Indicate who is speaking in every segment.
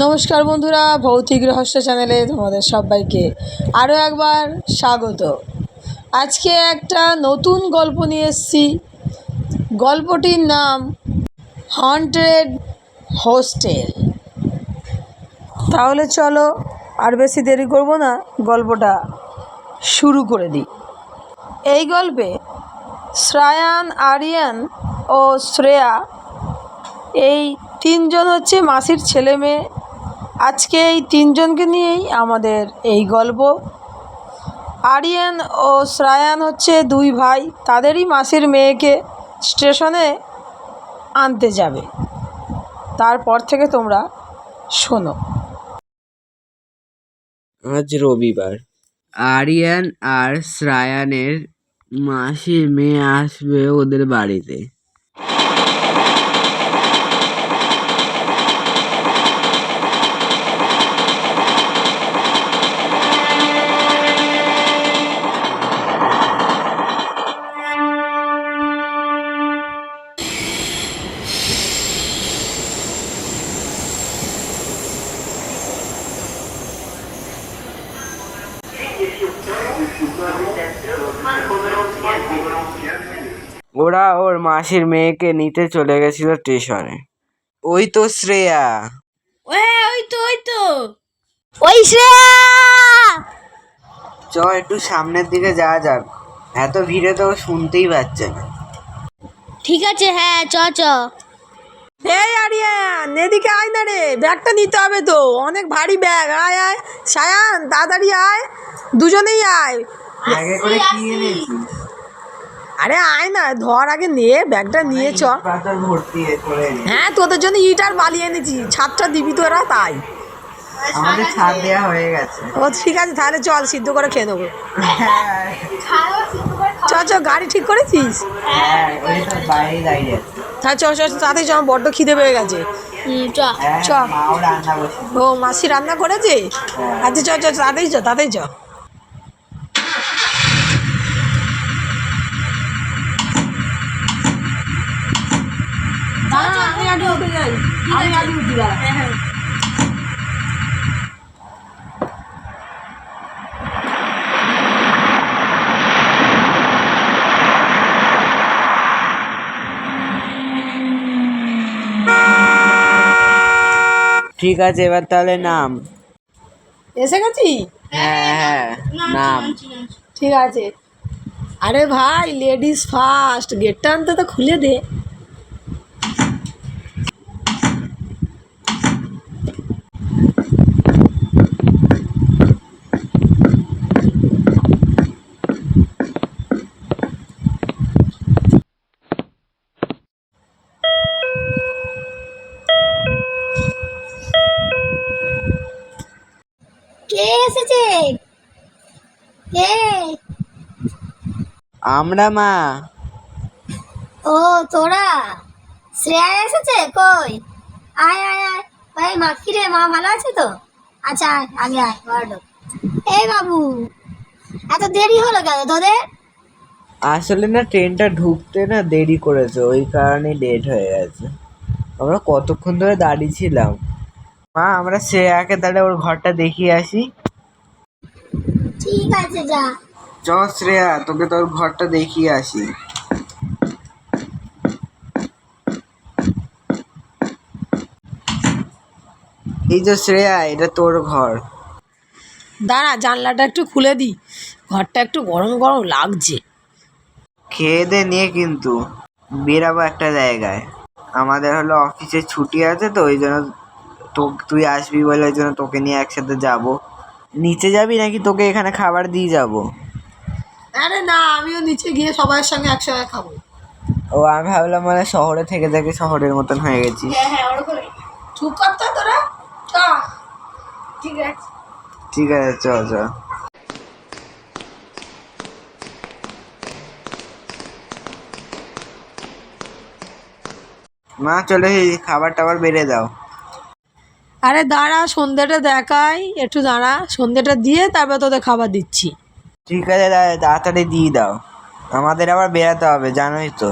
Speaker 1: নমস্কার বন্ধুরা, ভৌতিক রহস্য চ্যানেলে তোমাদের সবাইকে আরও একবার স্বাগত। আজকে একটা নতুন গল্প নিয়ে এসেছি। গল্পটির নাম হন্টেড হোস্টেল। তাহলে চলো আর বেশি দেরি করব না, গল্পটা শুরু করে দিই। এই গল্পে শ্রায়ান, আরিয়ান ও শ্রেয়া এই তিনজন হচ্ছে মাসির ছেলে মেয়ে। আজকে এই তিনজনকে নিয়েই আমাদের এই গল্প। আরিয়ান ও শ্রায়ান হচ্ছে দুই ভাই, তাদেরই মাসির মেয়েকে স্টেশনে আনতে যাবে। তারপর থেকে তোমরা শোনো।
Speaker 2: আজ রবিবার। আরিয়ান আর শ্রায়ানের মাসির মেয়ে আসবে ওদের বাড়িতে। ওরা ওর মাসির মেয়েকে নিতে চলে গেছিল স্টেশনে। ওই তো শ্রেয়া।
Speaker 3: ওই শ্রেয়া,
Speaker 2: চ একটু সামনের দিকে যাওয়া যাক, এত ভিড়ে তো শুনতেই পাচ্ছে না।
Speaker 3: ঠিক আছে, হ্যাঁ চ।
Speaker 1: এই আরিয়ান, এদিকে আয় না রে, ব্যাগটা নিতে হবে তো, অনেক ভারী ব্যাগ। আয় আয় সায়ান, তাড়াতাড়ি আয়, দুজনেই আয়।
Speaker 2: আগে করে কি এনেছিস?
Speaker 1: আরে আয় না, ধর আগে নিয়ে ব্যাগটা নিয়ে চ।
Speaker 2: পাথর ভর্তি করে নে।
Speaker 1: হ্যাঁ, তোদের জন্য ইট আর বালি এনেছি, ছাদটা দিবি তোরা তাই।
Speaker 2: আমাদের ছাদ দেওয়া হয়ে গেছে।
Speaker 1: ও ঠিক আছে, তাহলে চল সিদ্ধ করে খেয়ে নেবো। চ গাড়ি ঠিক করেছিস?
Speaker 2: হ্যাঁ, ওই তো বাইরে দাঁড়িয়ে আছে।
Speaker 1: হ্যাঁ চ তাড়াতাড়ি চ, আমার বড্ড খিদে পেয়ে গেছে।
Speaker 3: চ।
Speaker 1: চ।
Speaker 2: মাও রান্না বসে।
Speaker 1: ও মাসি রান্না করেছে? আচ্ছা চ তাড়াতাড়ি চ। আমি আগে উঠে যাই, আমি আগে উঠি।
Speaker 2: ঠিক আছে, এবার তাহলে নাম।
Speaker 1: এসে গেছি?
Speaker 2: হ্যাঁ, নাম।
Speaker 1: ঠিক আছে। আরে ভাই, লেডিস ফার্স্ট, গেটটা অন্তত খুলে দে।
Speaker 3: কে এসেছে? কে?
Speaker 2: আমরা মা।
Speaker 3: ও তোরা, শ্রেয়া এসেছে? কই, আয় আয় আয়। ভাই মা, কি রে, মা ভালো আছে তো? আচ্ছা আয়, আগে আয়, ঘরে ঢোক। এই বাবু, এত দেরি হলো কেন তোদের?
Speaker 2: আসলে না, ট্রেনটা ঢুকতে না দেরি করেছে, ওই কারণে লেট হয়ে গেছে। আমরা কতক্ষণ ধরে দাঁড়িয়ে ছিলাম। মা, আমরা শ্রেয়াকে তাহলে ওর ঘরটা দেখিয়ে আসি।
Speaker 3: ঠিক আছে, যা।
Speaker 2: চ শ্রেয়া, তোকে তোর ঘরটা দেখিয়ে আসি। এই যে শ্রেয়া, এটা তোর ঘর।
Speaker 1: দাঁড়া, জানলাটা একটু খুলে দিই, ঘরটা একটু গরম গরম লাগছে।
Speaker 2: খেয়ে দে নিয়ে কিন্তু বেরাবো একটা জায়গায়। আমাদের হলো অফিসে ছুটি আছে, তো ওই জন্য তুই আসবি বলে ওই জন্য তোকে নিয়ে একসাথে যাব। নিচে যাবি নাকি তোকে এখানে খাবার দিয়ে যাব?
Speaker 1: আরে না, আমিও নিচে গিয়ে সবার সঙ্গে একসঙ্গে খাবো।
Speaker 2: ও, আমি ভাবলাম মানে শহরে থেকে থেকে শহরের মতন হয়ে গেছি।
Speaker 1: চুপ করতো তোরা, চ। ঠিক আছে।
Speaker 2: ঠিক আছে, চ চ। মা, চলে এসেছি, খাবার টাবার বেড়ে দাও।
Speaker 1: আরে দাঁড়া, সন্ধ্যেটা দেখাই, একটু দাঁড়া, সন্ধ্যেটা দিয়ে তারপর তোদের খাবার দিচ্ছি।
Speaker 2: ঠিক আছে, তাড়াতাড়ি দিয়ে দাও, আমাদের আবার বেরাতে হবে জানোই তো।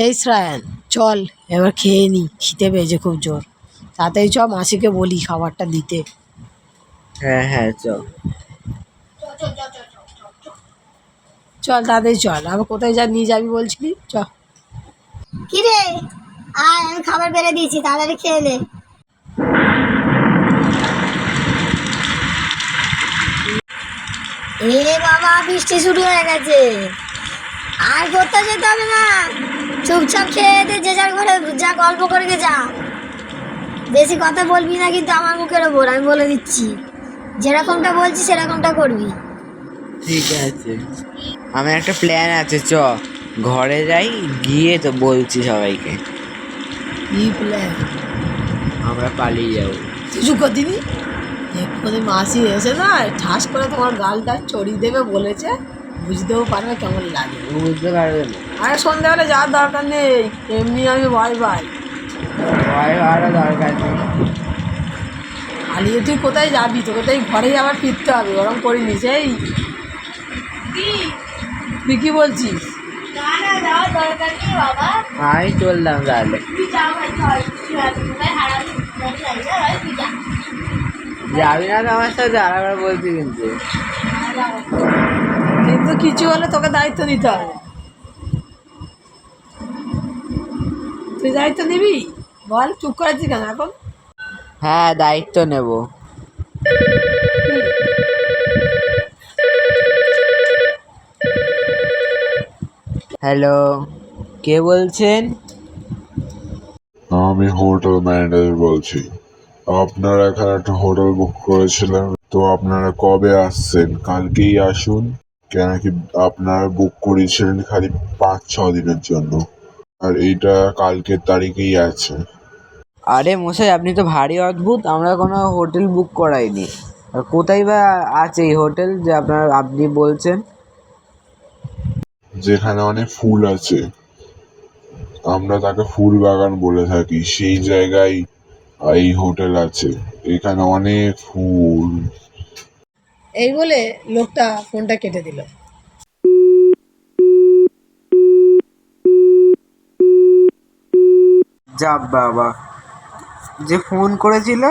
Speaker 1: এই শ্রায়ণ, চল এবার খেয়ে নি, খিদে পেয়েছে খুব জোর। তাতেই চ, মাসিকে বলি খাবারটা দিতে।
Speaker 2: হ্যাঁ হ্যাঁ চ।
Speaker 1: চল তাড়াতাড়ি চল, আবার কোথায় নিয়ে যাবি বলছিলি? চ।
Speaker 3: কি রে, আয় আমি খাবার বেড়ে দিয়েছি, তাড়াতাড়ি খেয়ে নে। এ বাবা, বৃষ্টি শুরু হয়ে গেছে, আর কোথাও যেতে হবে না। চুপচাপ খেয়ে দে, যে যার ঘরে যা, গল্প করে যা। বেশি কথা বলবি না কিন্তু আমার মুখের ওপর, আমি বলে দিচ্ছি। যেরকমটা বলছি সেরকমটা করবি।
Speaker 2: ঠিক আছে, আমি একটা প্ল্যান আছে, চ ঘরে যাই, গিয়ে তো বলছি সবাইকে।
Speaker 1: কি প্ল্যান?
Speaker 2: আমরা পালিয়ে যাবো।
Speaker 1: কিছু কদিনই এক্ষুনি মাসি এসে না ঠাস করে তোমার গালটা চড়িয়ে দেবে বলেছে, বুঝতেও পারবে কেমন লাগে।
Speaker 2: বুঝতে পারবে না।
Speaker 1: আরে সন্ধ্যাবেলা যাওয়ার দরকার নেই, এমনি আমি ভয় পাই।
Speaker 2: ভয় হওয়ারও দরকার নেই।
Speaker 1: পালিয়ে তুই কোথায় যাবি? তোকে তো এই ঘরেই আবার ফিরতে হবে, ওরম করিনি সেই। তুই কি বলছিস?
Speaker 2: আমি চললাম তাহলে। যাবি না তো আমার সাথে? আরেকবার বলছি কিন্তু।
Speaker 1: কিন্তু কিছু হলে তোকে দায়িত্ব নিতে হবে। তুই দায়িত্ব নিবি? বল, চুপ করেছিস কেন এখন?
Speaker 2: হ্যাঁ, দায়িত্ব নেব। হ্যালো, কে বলছেন?
Speaker 4: আমি হোটেল ম্যানেজার বলছি। আপনারা এখানে একটা হোটেল বুক করেছিলেন, তো আপনারা কবে আসছেন? কালকেই আসুন, কেন কি আপনারা বুক করেছিলেন খালি 5-6 দিনের জন্য, আর এইটা কালকের তারিখেই আছে।
Speaker 2: আরে মশাই, আপনি তো ভারী অদ্ভুত, আমরা কোনো হোটেল বুক করাইনি। আর কোথায় বা আছে এই হোটেল যে আপনি বলছেন?
Speaker 4: যেখানে অনেক ফুল আছে, আমরা তাকে ফুল বাগান বলে থাকি, সেই জায়গায় এই হোটেল আছে। এখানে অনেক ফুল।
Speaker 1: এই বলে লোকটা ফোনটা কেটে দিল।
Speaker 2: যা বাবা, যে ফোন করেছিল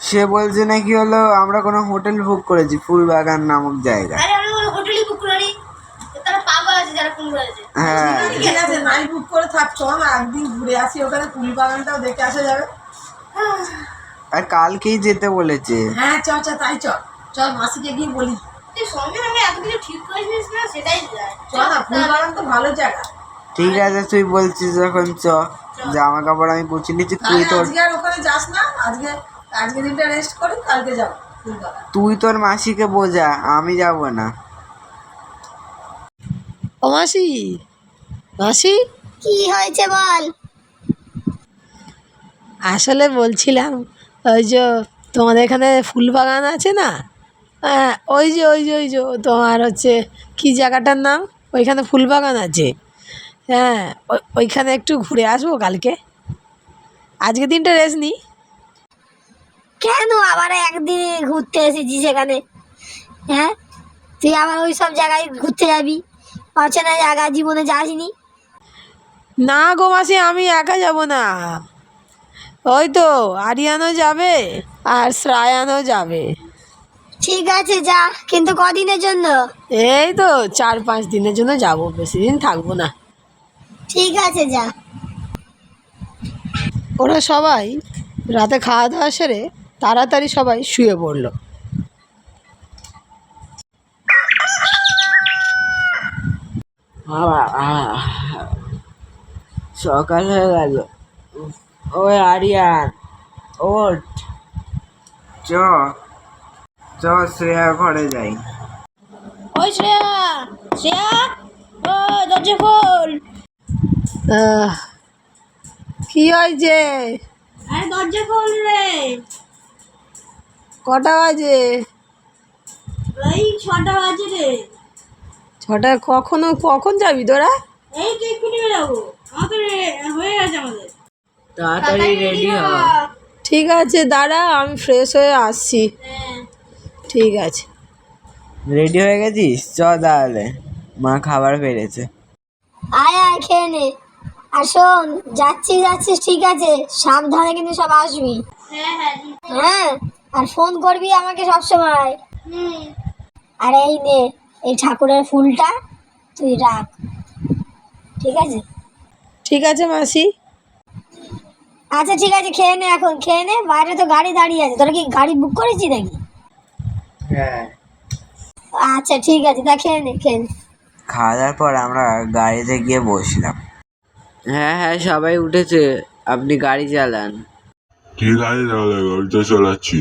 Speaker 2: সে বলছে নাকি হলো আমরা কোনো হোটেল বুক করেছি ফুলবাগান নামক জায়গায়।
Speaker 3: আরে আমরা কোনো হোটেলই বুক করিনি, তারা পাগল আছে যারা ফোন করেছে।
Speaker 2: হ্যাঁ,
Speaker 1: ঠিক আছে, নাই বুক করে থাক, চল না একদিন ঘুরে আসি, ওখানে ফুল বাগানটাও দেখে আসা যাবে।
Speaker 2: আর কালকেই যেতে বলেছে।
Speaker 1: হ্যাঁ চ চ, তাই চল। চল মাসিকে গিয়ে বলি।
Speaker 3: তুই সঙ্গে সঙ্গে এত কিছু ঠিক করেছিস না, সেটাই যায়।
Speaker 1: চল না, ফুল বাগান তো ভালো জায়গা।
Speaker 2: ঠিক আছে, তুই বলছিস যখন চ। জামা কাপড় আমি গুছিয়ে নিচ্ছি, তুই তোর
Speaker 1: আজকে আর ওখানে যাস না, আজকে আজকে দিনটা রেস্ট করি, কালকে যাবো ফুল বাগান।
Speaker 2: তুই তোর মাসিকে বোঝা, আমি যাব না।
Speaker 1: ও মাসি, মাসি
Speaker 3: কি হয়েছে বল।
Speaker 1: আসলে বলছিলাম, ওই যে তোমাদের এখানে ফুল বাগান আছে না, হ্যাঁ ওই যে তোমার হচ্ছে কি জায়গাটার নাম, ওইখানে ফুল বাগান আছে। হ্যাঁ, ওইখানে একটু ঘুরে আসবো কালকে, আজকে দিনটা রেস্ট নিই।
Speaker 3: কেন আবার একদিনে ঘুরতে এসেছি সেখানে? হ্যাঁ, তুই আবার ওই সব জায়গায় ঘুরতে যাবি? অচেনা জায়গা জীবনে যাসনি?
Speaker 1: না গো মাসি, আমি একা যাব না, ওই তো আরিয়ানও যাবে আর শ্রায়ানও যাবে।
Speaker 3: ঠিক আছে যা, কিন্তু কদিনের জন্য?
Speaker 1: এই তো 4-5 দিনের জন্য যাব, বেশি দিন থাকবো না।
Speaker 3: ঠিক আছে যা।
Speaker 1: ওরা সবাই রাতে খাওয়া দাওয়া সেরে তাড়াতাড়ি সবাই শুয়ে পড়লো।
Speaker 2: সকাল হয়ে গেল। ওই আরিয়ান, ওঠ, চ চ, শ্রেয়া ঘরে যাই।
Speaker 3: ওই শ্রেয়া, শ্রেয়া, ও দরজা খোল।
Speaker 1: কি হয়েছে?
Speaker 3: আরে দরজা খোল রে।
Speaker 1: কটা বাজে?
Speaker 3: এই 6টা বাজে রে।
Speaker 1: 6টা? কখন যাবি তোরা?
Speaker 3: এই তো এক্ষুনি বেরোবো, আমাদের হয়ে গেছে আমাদের।
Speaker 2: তাড়াতাড়ি রেডি হ।
Speaker 1: ঠিক আছে দাঁড়া, আমি ফ্রেশ হয়ে আসছি। ঠিক আছে।
Speaker 2: রেডি হয়ে গেছিস? চ তাহলে, মা খাবার পেরেছে।
Speaker 3: আয় আয় খেয়ে নে। আর শোন, যাচ্ছিস ঠিক আছে, সাবধানে কিন্তু সব আসবি। হ্যাঁ, আর ফোন করবি আমাকে সব সময়। আর এই নে, এই ঠাকুরের ফুলটা তুই রাখ, ঠিক আছে?
Speaker 1: ঠিক আছে মাসি।
Speaker 3: আচ্ছা ঠিক আছে, খেয়ে নে, এখন খেয়ে নে, বাইরে তো গাড়ি দাঁড়িয়ে আছে। তোরা কি গাড়ি বুক করেছিস নাকি?
Speaker 2: হ্যাঁ।
Speaker 3: আচ্ছা ঠিক আছে, তা খেয়ে নে।
Speaker 2: খাওয়া দাওয়ার পর আমরা গাড়িতে গিয়ে বসলাম। হ্যাঁ হ্যাঁ, সবাই উঠেছে, আপনি গাড়ি চালান।
Speaker 4: ঠিক আছে তাহলে গাড়িটা চালাচ্ছি।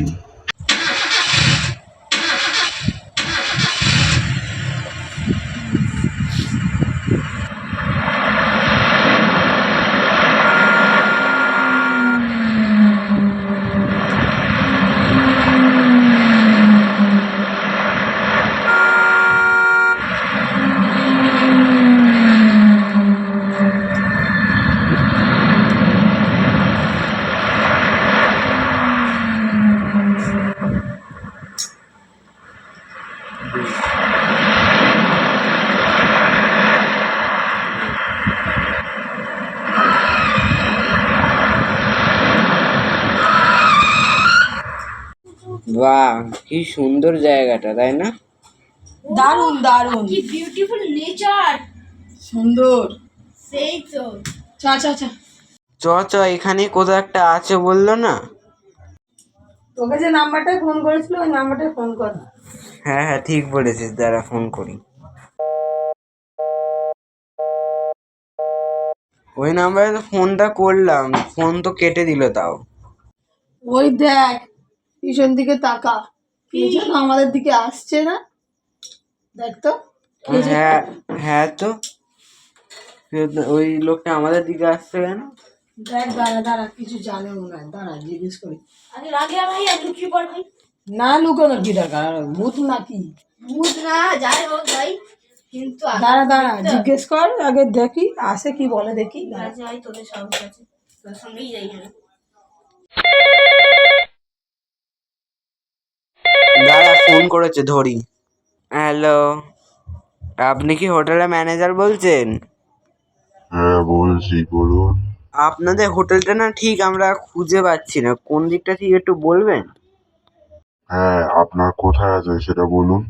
Speaker 2: বাহ, কি সুন্দর জায়গাটা, তাই না?
Speaker 1: দারুণ দারুণ,
Speaker 5: কি বিউটিফুল নেচার।
Speaker 1: সুন্দর।
Speaker 5: সেই তো।
Speaker 1: চা চা চা।
Speaker 2: চ এখানে কোথাও একটা আছে বললো না?
Speaker 1: তোকে যে নাম্বারটায় ফোন করেছিল ওই নাম্বারটায় ফোন কর।
Speaker 2: হ্যাঁ হ্যাঁ, ঠিক বলেছিস, দাঁড়া ফোন করি। ওই নাম্বারে তো ফোনটা করলাম, ফোন তো কেটে দিল তাও।
Speaker 1: ওই দেখ, পিছন দিকে তাকা, কে যেন আমাদের দিকে আসছে না? দেখ তো।
Speaker 2: হ্যাঁ হ্যাঁ, তো ওই লোকটা আমাদের দিকে আসছে কেন?
Speaker 1: দেখ, দাঁড়া, কিছু জানে মনে হয়, দাঁড়া জিজ্ঞেস করি।
Speaker 5: আরে রাগিয়া ভাই, আর লুকিয়ে পড় ভাই।
Speaker 1: না লুকানো কি দরকার, ভূত নাকি?
Speaker 5: ভূত না, যাই হোক ভাই, কিন্তু
Speaker 1: দাঁড়া জিজ্ঞেস কর আগে, দেখি আসে কি বলে, দেখি।
Speaker 5: আছে ভাই, তোদের সাহস আছে, তোর সঙ্গেই যাই আমি।
Speaker 2: দাঁড়া, ফোন করেছে, ধরি। হ্যালো, আপনি কি হোটেলের ম্যানেজার বলছেন?
Speaker 4: হ্যাঁ বলছি, বলুন।
Speaker 2: আপনাদের হোটেলটা না ঠিক আমরা খুঁজে পাচ্ছি না, কোন দিকটা ঠিক একটু বলবেন?
Speaker 4: হ্যাঁ, আপনার কোথায় আছে সেটা বলুন।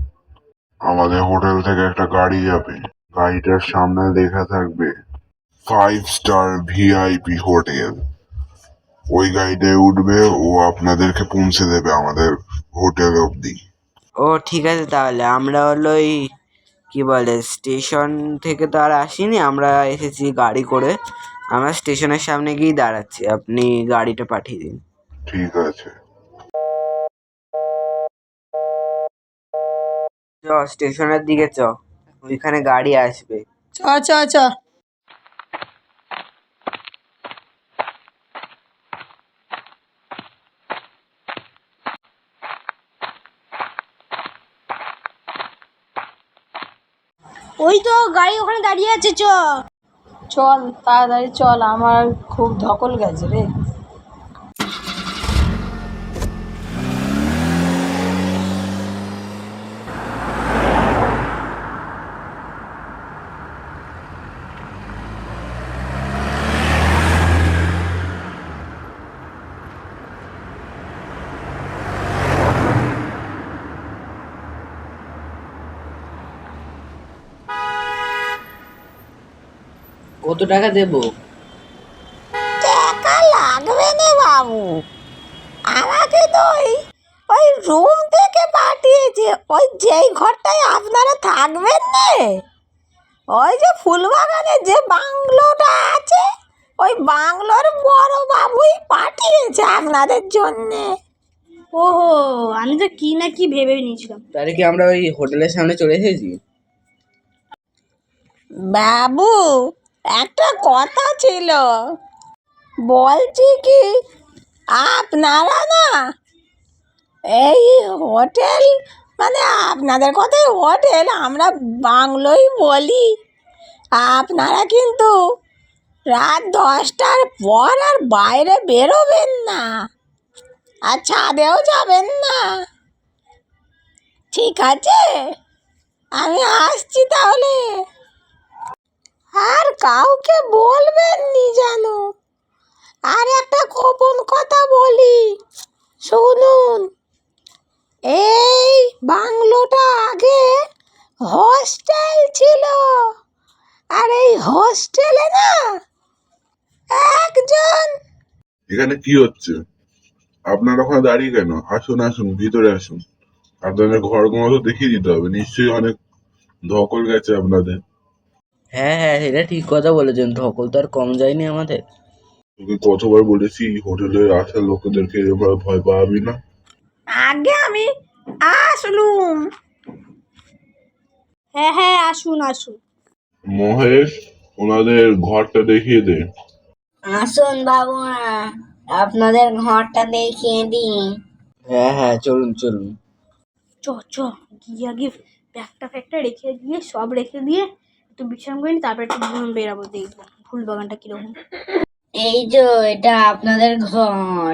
Speaker 4: আমাদের হোটেল থেকে একটা গাড়ি যাবে, গাড়িটার সামনে লেখা থাকবে 5 স্টার ভিআইপি হোটেল। ওই গাড়িটায় উঠবে, ও আপনাদেরকে পৌঁছে দেবে আমাদের হোটেল অবধি।
Speaker 2: ও ঠিক আছে, তাহলে আমরা হলো ওই কি বলে স্টেশন থেকে তো আর আসিনি, আমরা এসেছি গাড়ি করে, আমরা স্টেশনের সামনে গিয়েই দাঁড়াচ্ছি, আপনি গাড়িটা পাঠিয়ে দিন।
Speaker 4: ঠিক আছে।
Speaker 2: স্টেশনের দিকে ওইখানে গাড়ি আসবে।
Speaker 1: চ চ চ।
Speaker 3: ওই তো গাড়ি ওখানে দাঁড়িয়ে আছে,
Speaker 1: চল তাড়াতাড়ি চল, আমার খুব ধকল গেছে রে।
Speaker 2: কত টাকা দেবো?
Speaker 3: টাকা লাগবে না বাবু, আমাকে তো ওই রুম থেকে পাঠিয়েছে, ওই যেই ঘরটায় আপনারা থাকবেন না, ওই যে ফুলবাগানে যে বাংলোটা আছে, ওই বাংলোর বড় বাবুই পাঠিয়েছে আপনাদের জন্যে।
Speaker 5: ওহো, আমি তো কি না কি ভেবে নিয়েছিলাম।
Speaker 2: তাহলে কি আমরা ওই হোটেলের সামনে চলে এসেছি?
Speaker 3: বাবু, একটা কথা ছিল, বলছি কি, আপনারা না এই হোটেল, মানে আপনাদের কথাই হোটেল, আমরা বাংলোই বলি, আপনারা কিন্তু রাত 10টার পর আর বাইরে বেরোবেন না, আর ছাদেও যাবেন না, ঠিক আছে? আমি আসছি তাহলে।
Speaker 1: আর কাউকে বলবেন নি জানো। আর একটা গোপন কথা বলি, শুনুন। এই বাংলোটা আগে হস্টেল ছিল, আর এই হস্টেলে না একজন
Speaker 4: এখানে কি হচ্ছে? আপনারা ওখানে দাঁড়িয়ে কেন? আসুন আসুন, ভিতরে আসুন। আপনাদের ঘরগুলো তো দেখিয়ে দিতে হবে, নিশ্চয়ই অনেক ধকল গেছে আপনাদের।
Speaker 2: হ্যাঁ হ্যাঁ, এটা ঠিক কথা বলেছেন, ধকল তো আর কম যায়নি আমাদের।
Speaker 4: তোকে কতবার বলেছি হোটেলে আসা লোকেদেরকে এভাবে ভয় পাওয়াবি না।
Speaker 1: আগে আমি আসলুম।
Speaker 5: হ্যাঁ হ্যাঁ, আসুন আসুন।
Speaker 4: মহেশ, ওনাদের ঘরটা দেখিয়ে দে।
Speaker 3: আসুন বাবুরা, আপনাদের ঘরটা দেখিয়ে দিই।
Speaker 2: হ্যাঁ হ্যাঁ, চলুন চলুন।
Speaker 5: চ চ গিয়ে আগে ব্যাগটা ফ্যাগটা রেখে দিয়ে, সব রেখে দিয়ে একটু বিশ্রাম করে নি, তারপর একটু বেরাবো, দেখবো ফুল বাগানটা কিরকম।
Speaker 3: এই যে এটা আপনাদের ঘর,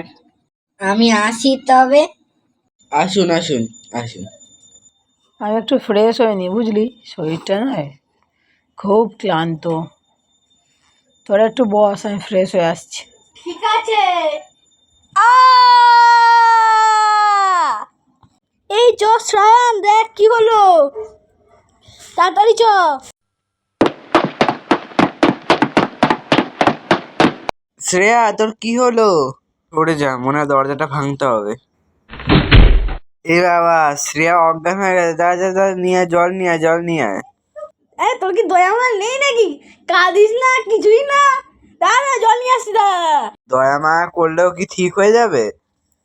Speaker 3: আমি আসি তবে।
Speaker 2: আসুন আসুন আসুন।
Speaker 1: আমি একটু ফ্রেশ হয়নি, বুঝলি, শরীরটা নয় খুব ক্লান্ত। তোরা একটু বস, আমি ফ্রেশ হয়ে আসছি।
Speaker 5: ঠিক আছে। এই চ শ্রায়ান, দেখ কি হলো, তাড়াতাড়ি চ।
Speaker 2: শ্রেয়া, তোর কি হলো? পড়ে যা, মনে হয় দরজাটা ভাঙতে হবে। এ বাবা, শ্রেয়া অজ্ঞান হয়ে গেছে। যা যা যা, নিয়ে আয়, জল নিয়ে আয়, জল নিয়ে আয়।
Speaker 5: তোর কি দয়া মায়া নেই নাকি? কাঁদিস না, কিছুই না। দাঁড়া, জল নিয়ে আসছি, দাঁড়া।
Speaker 2: দয়া মায়া করলেও কি ঠিক হয়ে যাবে?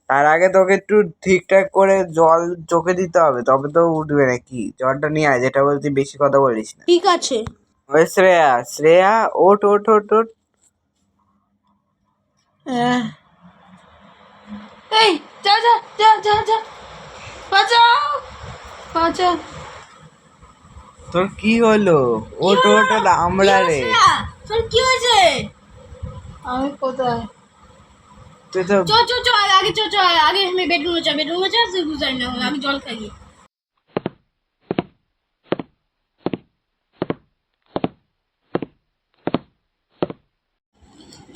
Speaker 2: তার আগে তোকে একটু ঠিকঠাক করে জল চোখে দিতে হবে, তবে তো উঠবে নাকি। জলটা নিয়ে আয়, যেটা বলছি বেশি কথা বলিস না।
Speaker 5: ঠিক আছে।
Speaker 2: ওই শ্রেয়া, শ্রেয়া, ওঠ ওঠ ওঠ ওঠ।
Speaker 1: এই যা যা যা যা যা, বাঁচাও বাঁচাও।
Speaker 2: তোর কি হলো? ওঠ ওঠ ওঠ, আমরা রে।
Speaker 5: তোর কি হয়েছে?
Speaker 1: আমি কোথায়?
Speaker 2: তুই তো
Speaker 5: চ চ চ, আগে চ চ, আগে আমি বেডরুমে চ, বেডরুমে চ, তুই বুঝাই না, আমি জল খাই।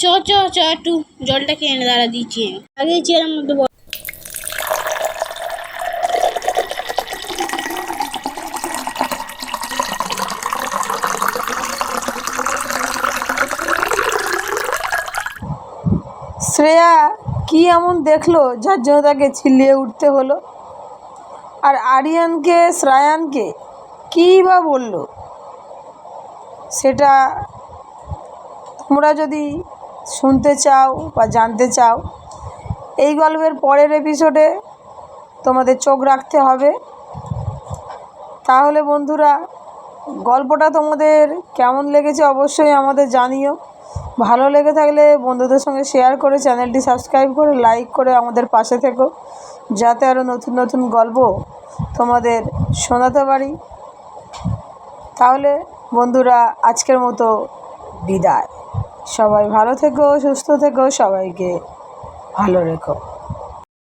Speaker 5: চ চ চ, একটু জলটা খেয়ে এনে দাঁড়া, দিচ্ছি আগে চেয়ারের মধ্যে বস।
Speaker 1: শ্রেয়া কি এমন দেখলো যার জন্য তাকে চিল্লিয়ে উঠতে হলো? আর আরিয়ানকে, শ্রায়ানকে কী বা বললো, সেটা তোমরা যদি শুনতে চাও বা জানতে চাও, এই গল্পের পরের এপিসোডে তোমাদের চোখ রাখতে হবে। তাহলে বন্ধুরা, গল্পটা তোমাদের কেমন লেগেছে অবশ্যই আমাদের জানিও। ভালো লেগে থাকলে বন্ধুদের সঙ্গে শেয়ার করে, চ্যানেলটি সাবস্ক্রাইব করে, লাইক করে আমাদের পাশে থেকো, যাতে আরও নতুন নতুন গল্প তোমাদের শোনাতে পারি। তাহলে বন্ধুরা, আজকের মতো বিদায়। সবাই ভালো থেকো, সুস্থ থেকো, সবাইকে ভালো রেখো।